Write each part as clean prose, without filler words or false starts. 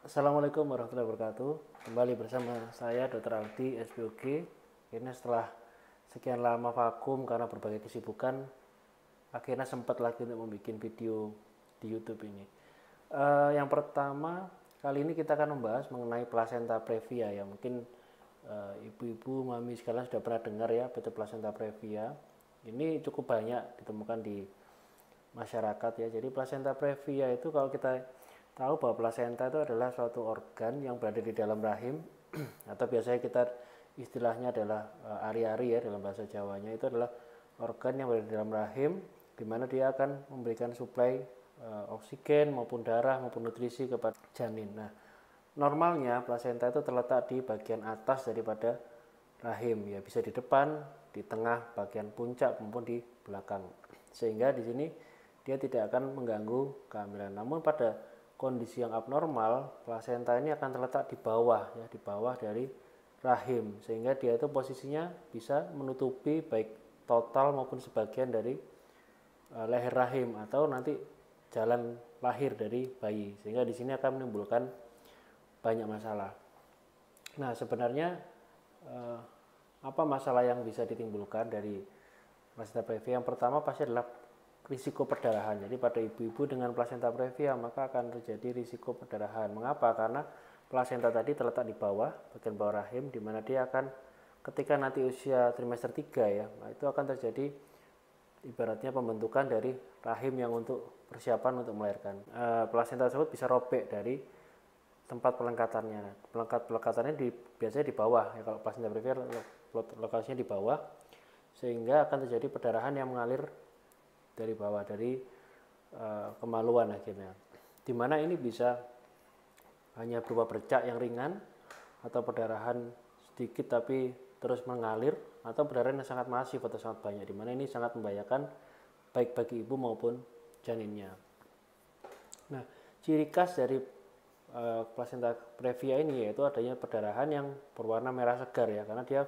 Assalamualaikum warahmatullahi wabarakatuh. Kembali bersama saya Dr. Aldi SPOG. Akhirnya setelah sekian lama vakum karena berbagai kesibukan, akhirnya sempat lagi untuk membuat video di YouTube ini. Yang pertama, kali ini kita akan membahas mengenai placenta previa ya. Mungkin ibu-ibu, mami sekalian sudah pernah dengar ya betul placenta previa. Ini cukup banyak ditemukan di masyarakat ya. Jadi placenta previa itu kalau kita tahu bahwa plasenta itu adalah suatu organ yang berada di dalam rahim atau biasanya kita istilahnya adalah ari-ari ya dalam bahasa Jawanya, itu adalah organ yang berada di dalam rahim di mana dia akan memberikan suplai oksigen maupun darah maupun nutrisi kepada janin. Nah, normalnya plasenta itu terletak di bagian atas daripada rahim ya, bisa di depan, di tengah, bagian puncak maupun di belakang. Sehingga di sini dia tidak akan mengganggu kehamilan. Namun pada kondisi yang abnormal, plasenta ini akan terletak di bawah ya, di bawah dari rahim, sehingga dia itu posisinya bisa menutupi baik total maupun sebagian dari leher rahim atau nanti jalan lahir dari bayi, sehingga di sini akan menimbulkan banyak masalah. Nah, sebenarnya apa masalah yang bisa ditimbulkan dari placenta previa? Yang pertama pasti adalah risiko perdarahan. Jadi pada ibu-ibu dengan placenta previa maka akan terjadi risiko perdarahan. Mengapa? Karena plasenta tadi terletak di bawah, bagian bawah rahim, di mana dia akan ketika nanti usia trimester 3 ya, nah itu akan terjadi ibaratnya pembentukan dari rahim yang untuk persiapan untuk melahirkan. Plasenta tersebut bisa robek dari tempat pelengkatannya. Pelengkatannya biasanya di bawah ya, kalau placenta previa lokasinya di bawah, sehingga akan terjadi perdarahan yang mengalir dari bawah, dari kemaluan akhirnya, dimana ini bisa hanya berupa bercak yang ringan atau perdarahan sedikit tapi terus mengalir, atau perdarahan yang sangat masif atau sangat banyak, dimana ini sangat membahayakan baik bagi ibu maupun janinnya. Nah, ciri khas dari placenta previa ini yaitu adanya perdarahan yang berwarna merah segar ya, karena dia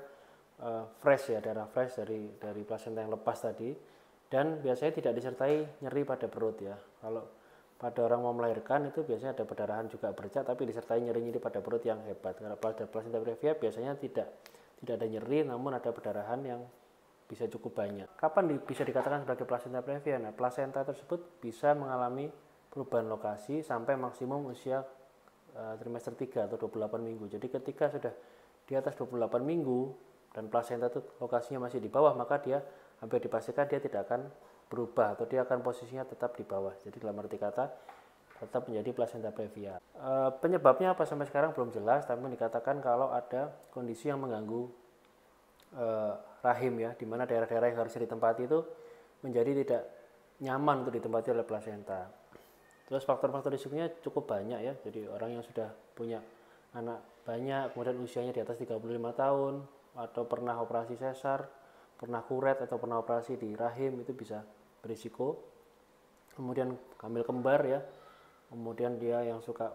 fresh ya, darah fresh dari placenta yang lepas tadi. Dan biasanya tidak disertai nyeri pada perut ya. Kalau pada orang mau melahirkan itu biasanya ada perdarahan juga bercak tapi disertai nyeri-nyeri pada perut yang hebat. Karena pada placenta previa biasanya tidak ada nyeri, namun ada perdarahan yang bisa cukup banyak. Kapan bisa dikatakan sebagai placenta previa? Nah, placenta tersebut bisa mengalami perubahan lokasi sampai maksimum usia trimester 3 atau 28 minggu. Jadi ketika sudah di atas 28 minggu dan plasenta itu lokasinya masih di bawah, maka dia hampir dipastikan dia tidak akan berubah atau dia akan posisinya tetap di bawah. Jadi dalam arti kata tetap menjadi placenta previa. Penyebabnya apa sampai sekarang belum jelas, tapi dikatakan kalau ada kondisi yang mengganggu rahim ya, di mana daerah-daerah yang harusnya ditempati itu menjadi tidak nyaman untuk ditempati oleh plasenta. Terus faktor-faktor risikonya cukup banyak ya. Jadi orang yang sudah punya anak banyak, kemudian usianya di atas 35 tahun, atau pernah operasi sesar, pernah kuret atau pernah operasi di rahim, itu bisa berisiko. Kemudian hamil kembar ya, kemudian dia yang suka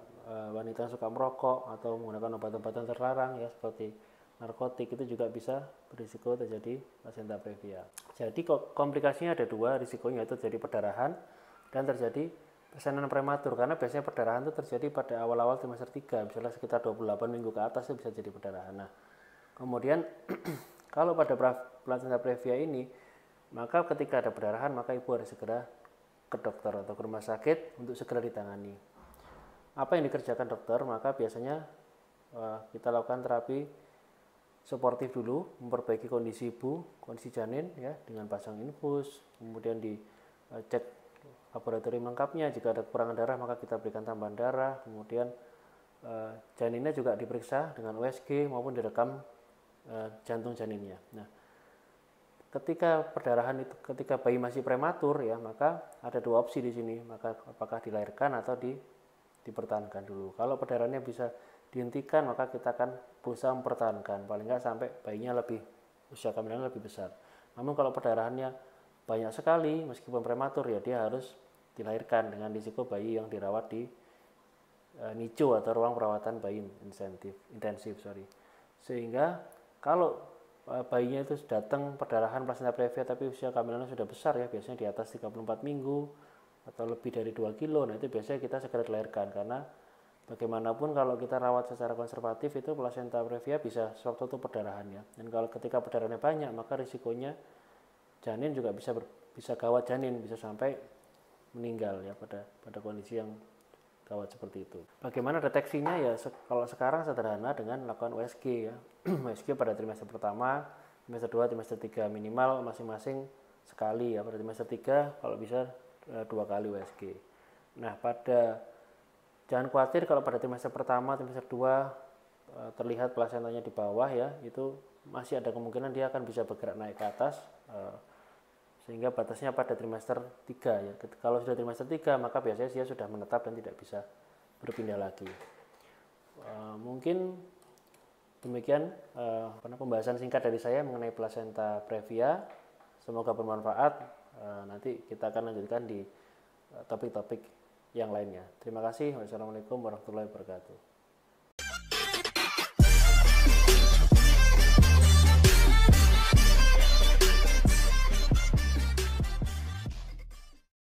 wanita yang suka merokok atau menggunakan obat-obatan terlarang ya seperti narkotik, itu juga bisa berisiko terjadi placenta previa. Jadi komplikasinya ada dua risikonya, itu terjadi perdarahan dan terjadi persalinan prematur, karena biasanya perdarahan itu terjadi pada awal-awal trimester 3, misalnya sekitar 28 minggu ke atas itu bisa jadi perdarahan. Nah, kemudian kalau pada placenta previa ini, maka ketika ada perdarahan maka ibu harus segera ke dokter atau ke rumah sakit untuk segera ditangani. Apa yang dikerjakan dokter? Maka biasanya kita lakukan terapi suportif dulu, memperbaiki kondisi ibu, kondisi janin ya, dengan pasang infus, kemudian dicek laboratorium lengkapnya. Jika ada kekurangan darah maka kita berikan tambahan darah, kemudian janinnya juga diperiksa dengan USG maupun direkam jantung janinnya. Nah, ketika perdarahan itu, ketika bayi masih prematur ya, maka ada dua opsi di sini, maka apakah dilahirkan atau dipertahankan dulu. Kalau perdarahannya bisa dihentikan, maka kita akan berusaha mempertahankan, paling nggak sampai bayinya usia kehamilan lebih besar. Namun kalau perdarahannya banyak sekali meskipun prematur ya, dia harus dilahirkan dengan risiko bayi yang dirawat di NICU atau ruang perawatan bayi intensif. Sehingga kalau bayinya itu datang perdarahan placenta previa tapi usia kehamilannya sudah besar ya, biasanya di atas 34 minggu atau lebih dari 2 kilo, nah itu biasanya kita segera dilahirkan, karena Bagaimanapun kalau kita rawat secara konservatif itu plasenta previa bisa sewaktu itu perdarahan ya. Dan kalau ketika perdarahannya banyak maka risikonya janin juga bisa gawat, janin bisa sampai meninggal ya pada kondisi yang gawat seperti itu. Bagaimana deteksinya ya, kalau sekarang sederhana dengan melakukan USG ya. USG pada trimester pertama, trimester 2, trimester 3 minimal masing-masing sekali ya. Pada trimester 3 kalau bisa 2 kali USG. Nah, jangan khawatir kalau pada trimester pertama, trimester 2 terlihat plasentanya di bawah ya, itu masih ada kemungkinan dia akan bisa bergerak naik ke atas, sehingga batasnya pada trimester 3 ya. Kalau sudah trimester 3 maka biasanya dia sudah menetap dan tidak bisa berpindah lagi. Mungkin demikian pembahasan singkat dari saya mengenai plasenta previa. Semoga bermanfaat. Nanti kita akan lanjutkan di topik-topik yang lainnya. Terima kasih. Wassalamualaikum warahmatullahi wabarakatuh.